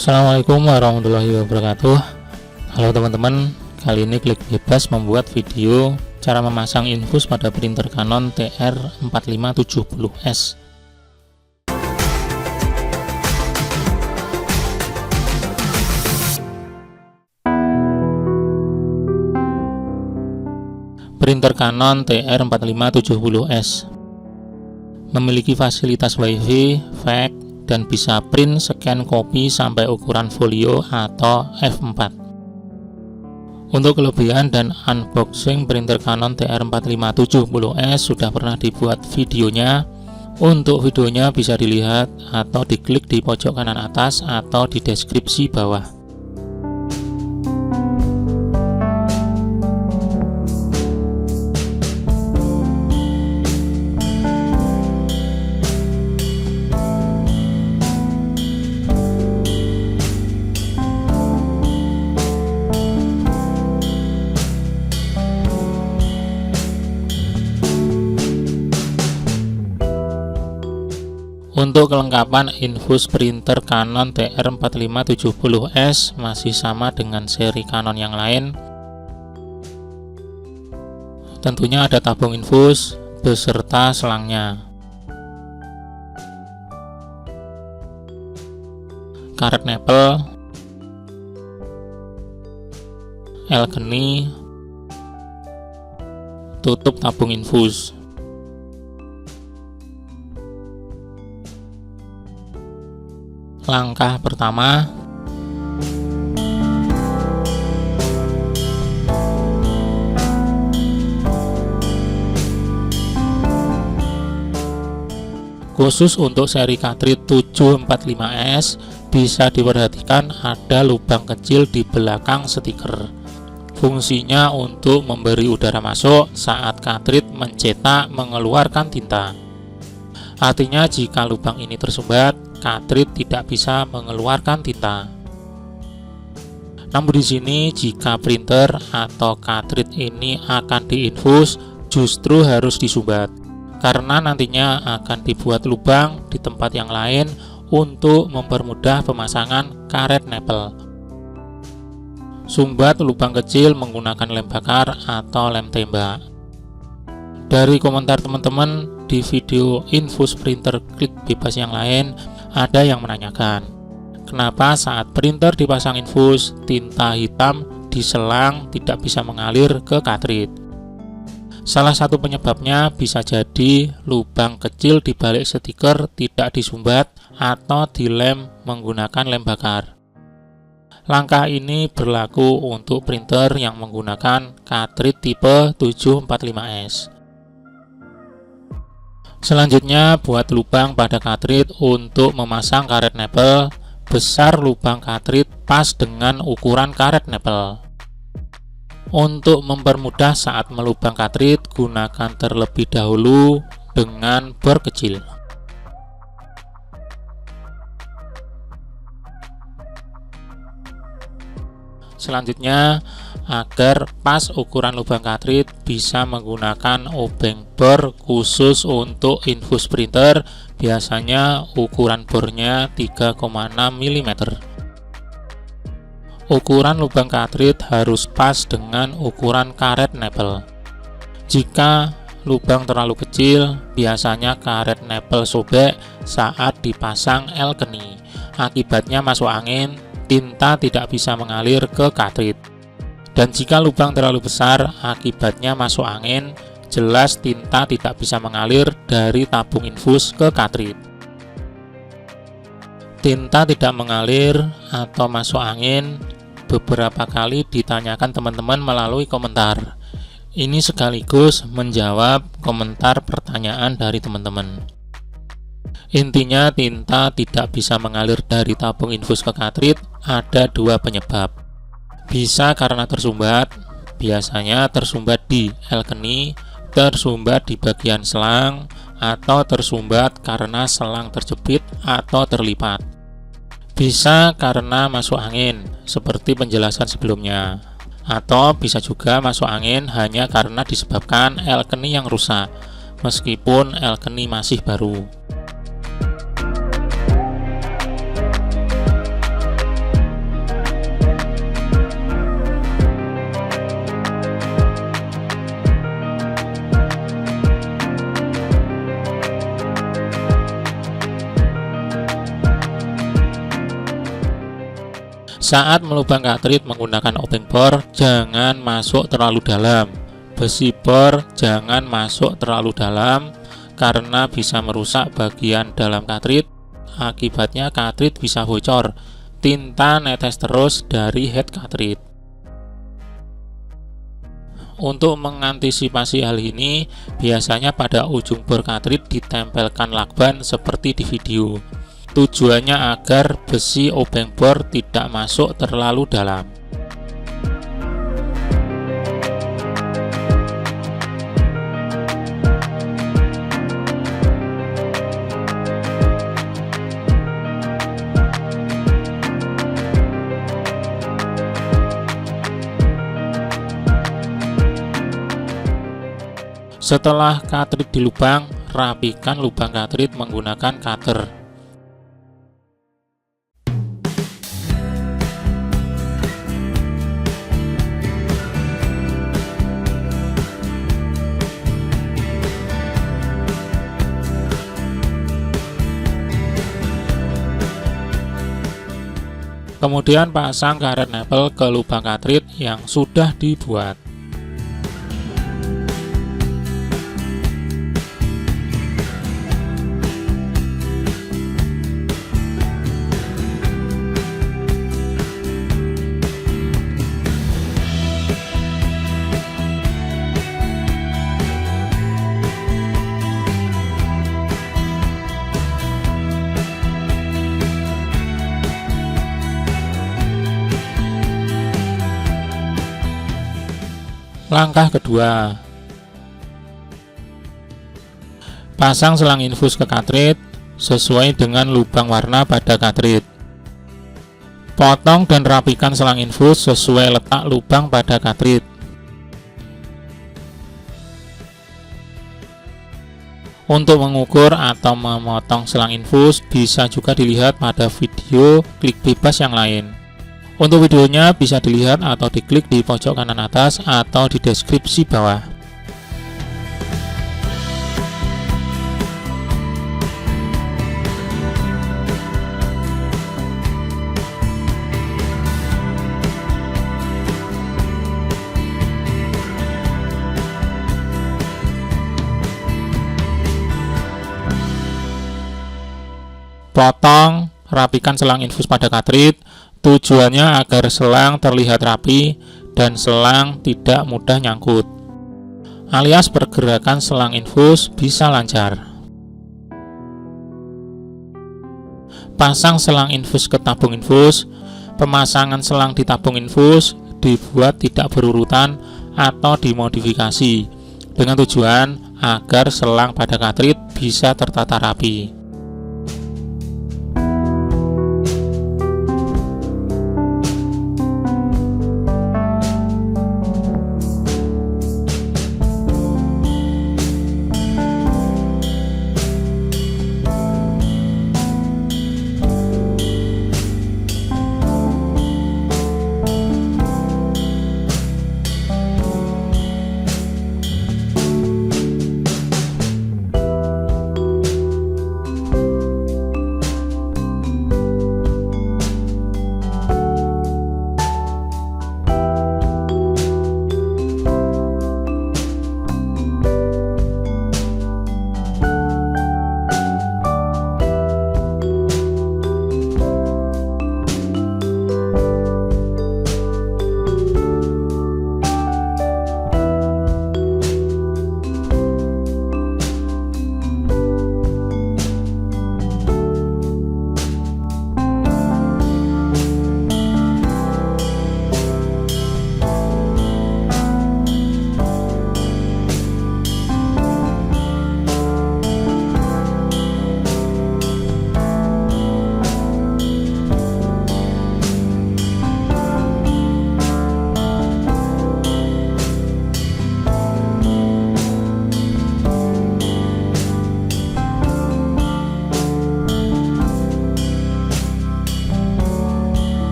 Assalamualaikum warahmatullahi wabarakatuh. Halo teman-teman, kali ini Klik Bebas membuat video cara memasang infus pada printer Canon TR4570S. Printer Canon TR4570S memiliki fasilitas WiFi, fax, dan bisa print, scan, copy sampai ukuran folio atau F4. Untuk kelebihan dan unboxing printer Canon TR4570S sudah pernah dibuat videonya. Untuk videonya bisa dilihat atau diklik di pojok kanan atas atau di deskripsi bawah. Untuk kelengkapan infus printer Canon TR4570S masih sama dengan seri Canon yang lain. Tentunya ada tabung infus beserta selangnya, karet nepel, geni, tutup tabung infus. Langkah pertama, khusus untuk seri cartridge 745S bisa diperhatikan ada lubang kecil di belakang stiker. Fungsinya untuk memberi udara masuk saat cartridge mencetak mengeluarkan tinta. Artinya jika lubang ini tersumbat, cartridge tidak bisa mengeluarkan tinta. Namun di sini jika printer atau cartridge ini akan diinfus, justru harus disumbat, karena nantinya akan dibuat lubang di tempat yang lain untuk mempermudah pemasangan karet nepel. Sumbat lubang kecil menggunakan lem bakar atau lem tembak. Dari komentar teman-teman di video infus printer Klik Bebas yang lain, ada yang menanyakan, kenapa saat printer dipasang infus, tinta hitam di selang tidak bisa mengalir ke cartridge? Salah satu penyebabnya bisa jadi lubang kecil di balik stiker tidak disumbat atau dilem menggunakan lem bakar. Langkah ini berlaku untuk printer yang menggunakan cartridge tipe 745S. Selanjutnya, buat lubang pada cartridge untuk memasang karet nepel. Besar lubang cartridge pas dengan ukuran karet nepel. Untuk mempermudah saat melubang cartridge, gunakan terlebih dahulu dengan bor kecil. Selanjutnya, agar pas ukuran lubang cartridge, bisa menggunakan obeng bor khusus untuk infus printer. Biasanya ukuran bornya 3,6 mm. Ukuran lubang cartridge harus pas dengan ukuran karet nepel. Jika lubang terlalu kecil, biasanya karet nepel sobek saat dipasang geni. Akibatnya masuk angin, tinta tidak bisa mengalir ke cartridge. Dan jika lubang terlalu besar, akibatnya masuk angin, jelas tinta tidak bisa mengalir dari tabung infus ke cartridge. Tinta tidak mengalir atau masuk angin beberapa kali ditanyakan teman-teman melalui komentar. Ini sekaligus menjawab komentar pertanyaan dari teman-teman. Intinya, tinta tidak bisa mengalir dari tabung infus ke cartridge ada dua penyebab. Bisa karena tersumbat, biasanya tersumbat di geni, tersumbat di bagian selang, atau tersumbat karena selang terjepit atau terlipat. Bisa karena masuk angin, seperti penjelasan sebelumnya. Atau bisa juga masuk angin hanya karena disebabkan geni yang rusak, meskipun geni masih baru. Saat melubang katrit menggunakan obeng bor, jangan masuk terlalu dalam. Besi bor jangan masuk terlalu dalam karena bisa merusak bagian dalam katrit. Akibatnya katrit bisa bocor, tinta netes terus dari head katrit. Untuk mengantisipasi hal ini, biasanya pada ujung bor katrit ditempelkan lakban seperti di video. Tujuannya agar besi obeng bor tidak masuk terlalu dalam. Setelah katrit dilubang, rapikan lubang katrit menggunakan cutter. Kemudian pasang karet nempel ke lubang katrit yang sudah dibuat. Langkah kedua, pasang selang infus ke katrit sesuai dengan lubang warna pada katrit. Potong dan rapikan selang infus sesuai letak lubang pada katrit. Untuk mengukur atau memotong selang infus bisa juga dilihat pada video klik bebas yang lain. Untuk videonya bisa dilihat atau diklik di pojok kanan atas atau di deskripsi bawah. Potong, rapikan selang infus pada katrit. Tujuannya agar selang terlihat rapi dan selang tidak mudah nyangkut, alias pergerakan selang infus bisa lancar. Pasang selang infus ke tabung infus. Pemasangan selang di tabung infus dibuat tidak berurutan atau dimodifikasi dengan tujuan agar selang pada katrit bisa tertata rapi.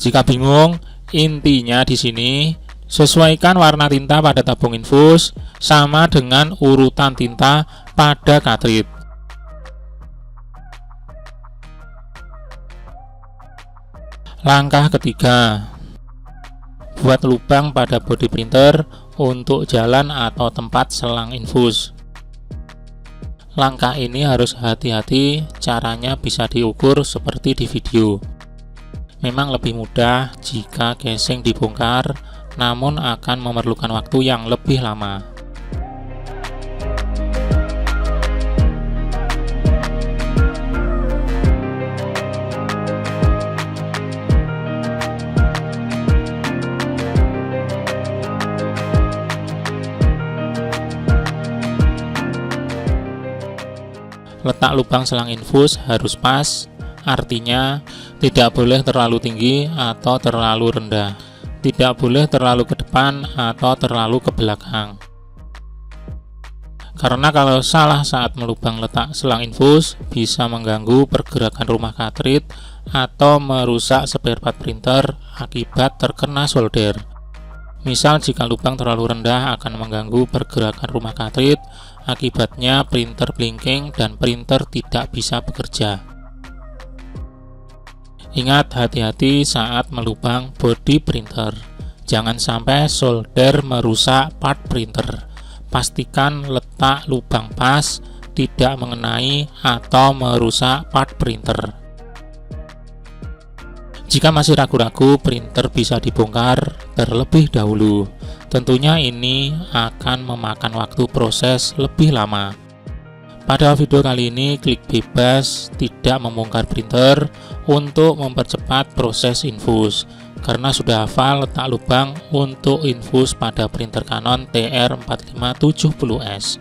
Jika bingung, intinya di sini sesuaikan warna tinta pada tabung infus sama dengan urutan tinta pada cartridge. Langkah ketiga, buat lubang pada bodi printer untuk jalan atau tempat selang infus. Langkah ini harus hati-hati, caranya bisa diukur seperti di video. Memang lebih mudah jika casing dibongkar, namun akan memerlukan waktu yang lebih lama. Letak lubang selang infus harus pas, artinya tidak boleh terlalu tinggi atau terlalu rendah, tidak boleh terlalu ke depan atau terlalu ke belakang. Karena kalau salah saat melubang letak selang infus, bisa mengganggu pergerakan rumah cartridge atau merusak spare part printer akibat terkena solder. Misal jika lubang terlalu rendah akan mengganggu pergerakan rumah cartridge, akibatnya printer blinking dan printer tidak bisa bekerja. Ingat, hati-hati saat melubang bodi printer. Jangan sampai solder merusak part printer. Pastikan letak lubang pas, tidak mengenai atau merusak part printer. Jika masih ragu-ragu, printer bisa dibongkar terlebih dahulu. Tentunya ini akan memakan waktu proses lebih lama. Pada video kali ini, klik bebas tidak membongkar printer untuk mempercepat proses infus, karena sudah hafal letak lubang untuk infus pada printer Canon TR4570S.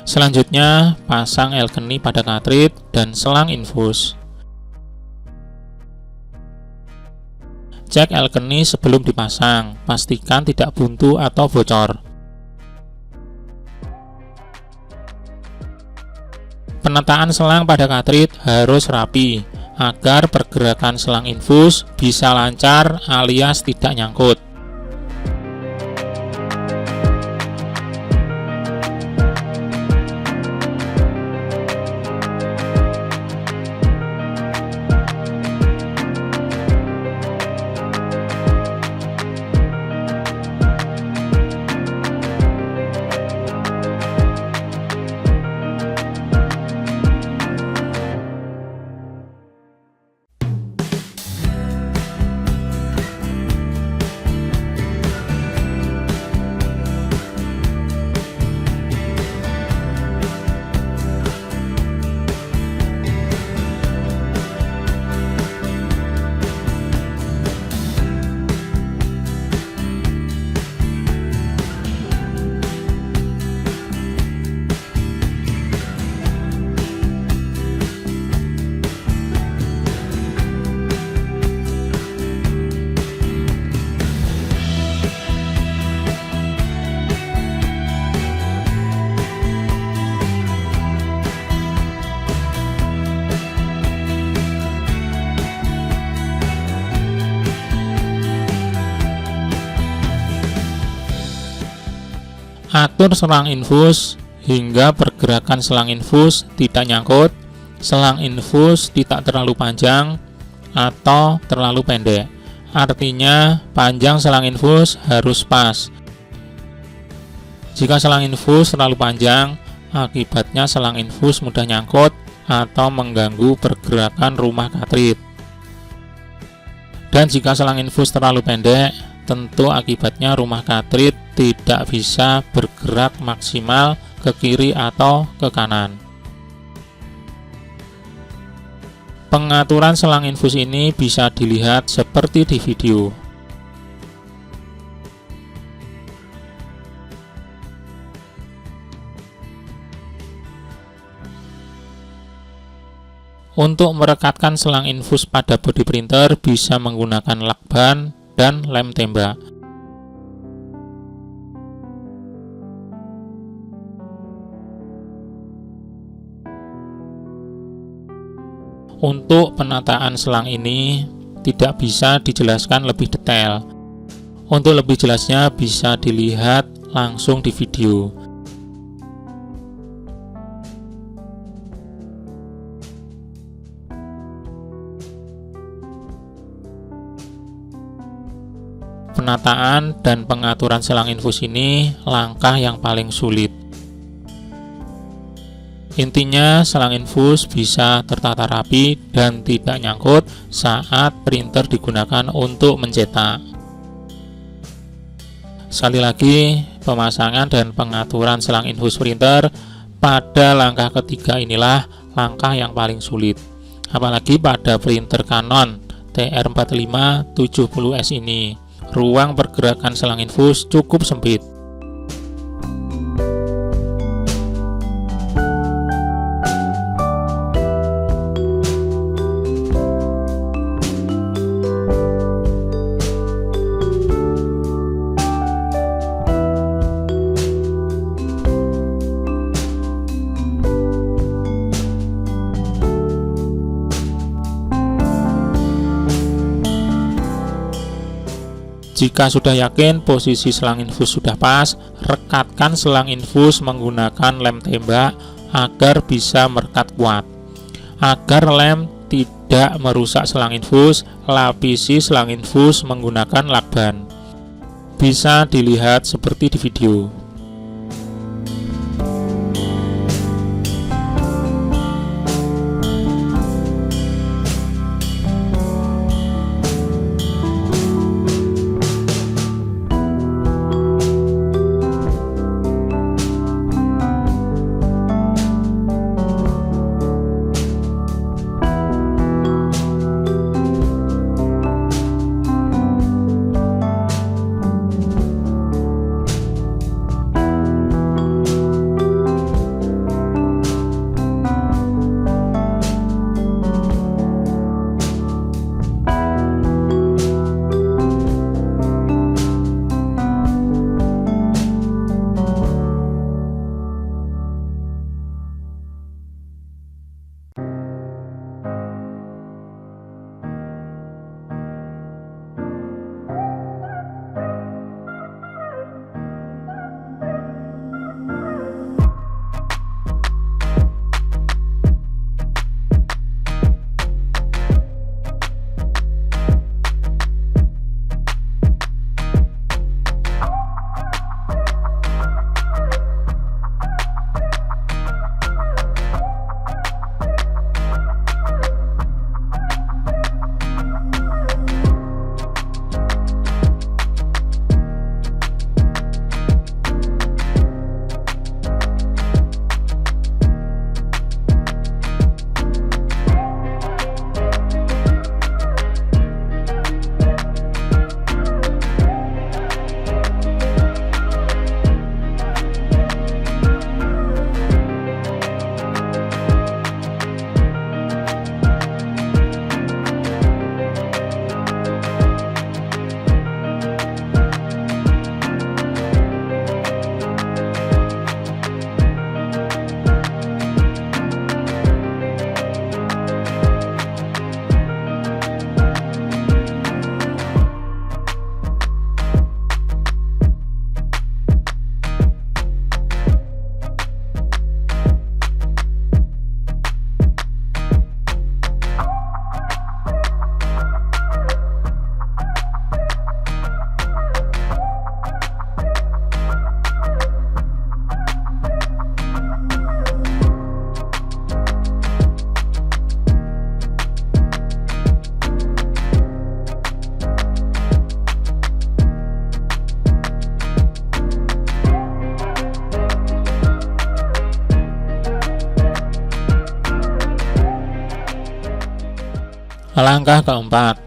Selanjutnya, pasang Alkene pada cartridge dan selang infus. Cek Alkene sebelum dipasang, pastikan tidak buntu atau bocor. Penataan selang pada cartridge harus rapi, agar pergerakan selang infus bisa lancar alias tidak nyangkut. Atur selang infus hingga pergerakan selang infus tidak nyangkut, selang infus tidak terlalu panjang atau terlalu pendek. Artinya panjang selang infus harus pas. Jika selang infus terlalu panjang, akibatnya selang infus mudah nyangkut atau mengganggu pergerakan rumah cartridge. Dan jika selang infus terlalu pendek, tentu akibatnya rumah cartridge tidak bisa bergerak maksimal ke kiri atau ke kanan. Pengaturan selang infus ini bisa dilihat seperti di video. Untuk merekatkan selang infus pada bodi printer bisa menggunakan lakban dan lem tembak. Untuk penataan selang ini tidak bisa dijelaskan lebih detail. Untuk lebih jelasnya bisa dilihat langsung di video. Penataan dan pengaturan selang infus ini langkah yang paling sulit. Intinya, selang infus bisa tertata rapi dan tidak nyangkut saat printer digunakan untuk mencetak. Sekali lagi, pemasangan dan pengaturan selang infus printer pada langkah ketiga inilah langkah yang paling sulit. Apalagi pada printer Canon TR4570S ini, ruang pergerakan selang infus cukup sempit. Jika sudah yakin posisi selang infus sudah pas, rekatkan selang infus menggunakan lem tembak agar bisa merekat kuat. Agar lem tidak merusak selang infus, lapisi selang infus menggunakan lakban. Bisa dilihat seperti di video. Langkah keempat,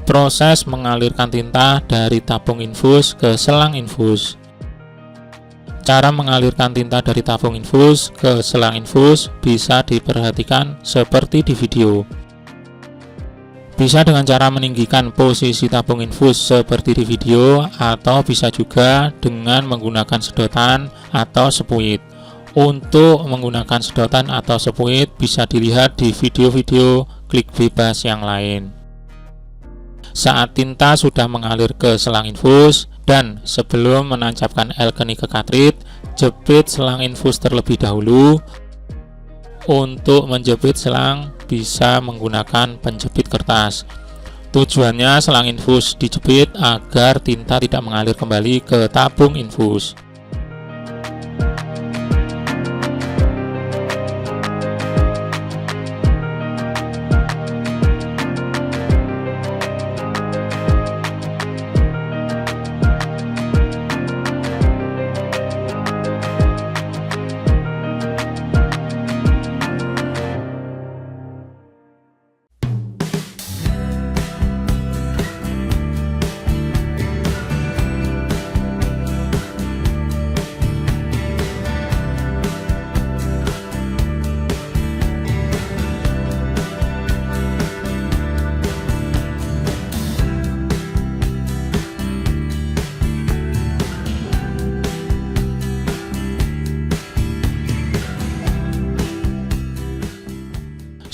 proses mengalirkan tinta dari tabung infus ke selang infus. Cara mengalirkan tinta dari tabung infus ke selang infus bisa diperhatikan seperti di video. Bisa dengan cara meninggikan posisi tabung infus seperti di video, atau bisa juga dengan menggunakan sedotan atau sepuit. Untuk menggunakan sedotan atau sepuit bisa dilihat di video-video klik bebas yang lain. Saat tinta sudah mengalir ke selang infus dan sebelum menancapkan Alkane ke cartridge, jepit selang infus terlebih dahulu. Untuk menjepit selang bisa menggunakan penjepit kertas. Tujuannya selang infus dijepit agar tinta tidak mengalir kembali ke tabung infus.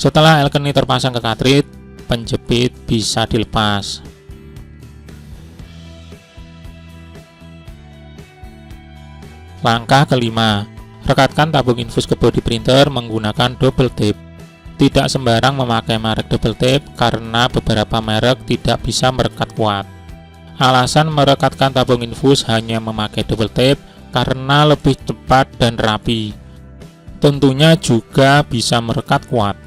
Setelah Alkane terpasang ke cartridge, penjepit bisa dilepas. Langkah kelima, rekatkan tabung infus ke bodi printer menggunakan double tape. Tidak sembarang memakai merek double tape karena beberapa merek tidak bisa merekat kuat. Alasan merekatkan tabung infus hanya memakai double tape karena lebih cepat dan rapi. Tentunya juga bisa merekat kuat.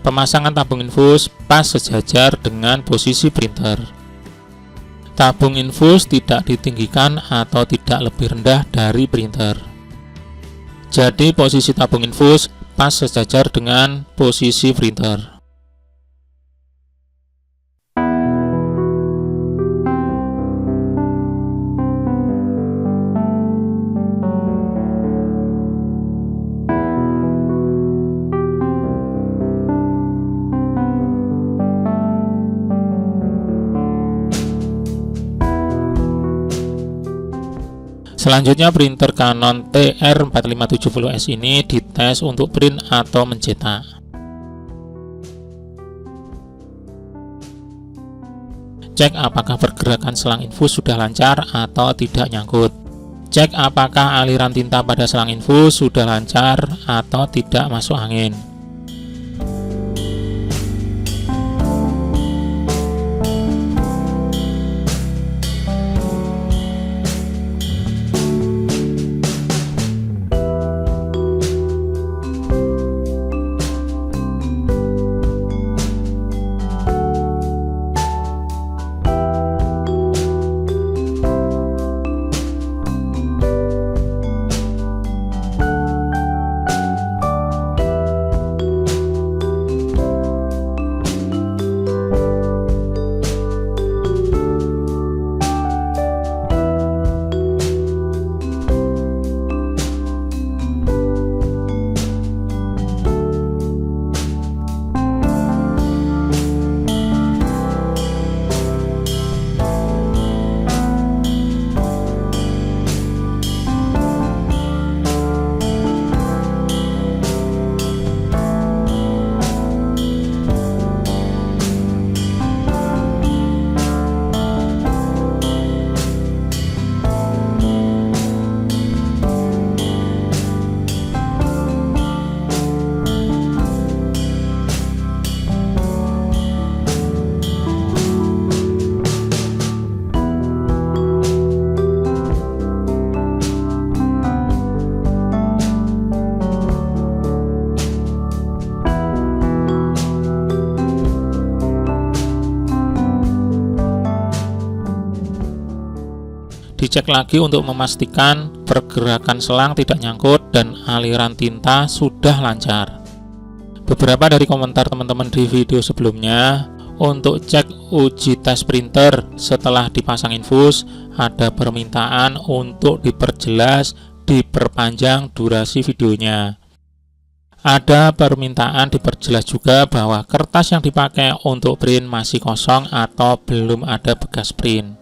Pemasangan tabung infus pas sejajar dengan posisi printer. Tabung infus tidak ditinggikan atau tidak lebih rendah dari printer. Jadi posisi tabung infus pas sejajar dengan posisi printer. Selanjutnya printer Canon TR4570S ini dites untuk print atau mencetak. Cek apakah pergerakan selang infus sudah lancar atau tidak nyangkut. Cek apakah aliran tinta pada selang infus sudah lancar atau tidak masuk angin. Dicek lagi untuk memastikan pergerakan selang tidak nyangkut dan aliran tinta sudah lancar. Beberapa dari komentar teman-teman di video sebelumnya, untuk cek uji tes printer setelah dipasang infus, ada permintaan untuk diperjelas, diperpanjang durasi videonya. Ada permintaan diperjelas juga bahwa kertas yang dipakai untuk print masih kosong atau belum ada bekas print.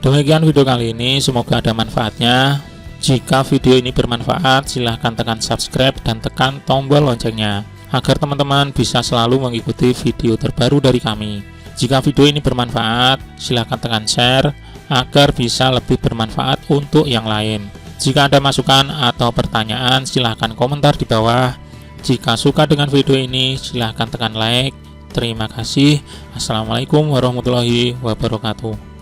Demikian video kali ini, semoga ada manfaatnya. Jika video ini bermanfaat, silahkan tekan subscribe dan tekan tombol loncengnya agar teman-teman bisa selalu mengikuti video terbaru dari kami. Jika video ini bermanfaat, silahkan tekan share agar bisa lebih bermanfaat untuk yang lain. Jika ada masukan atau pertanyaan, silahkan komentar di bawah. Jika suka dengan video ini, silahkan tekan like. Terima kasih. Assalamualaikum warahmatullahi wabarakatuh.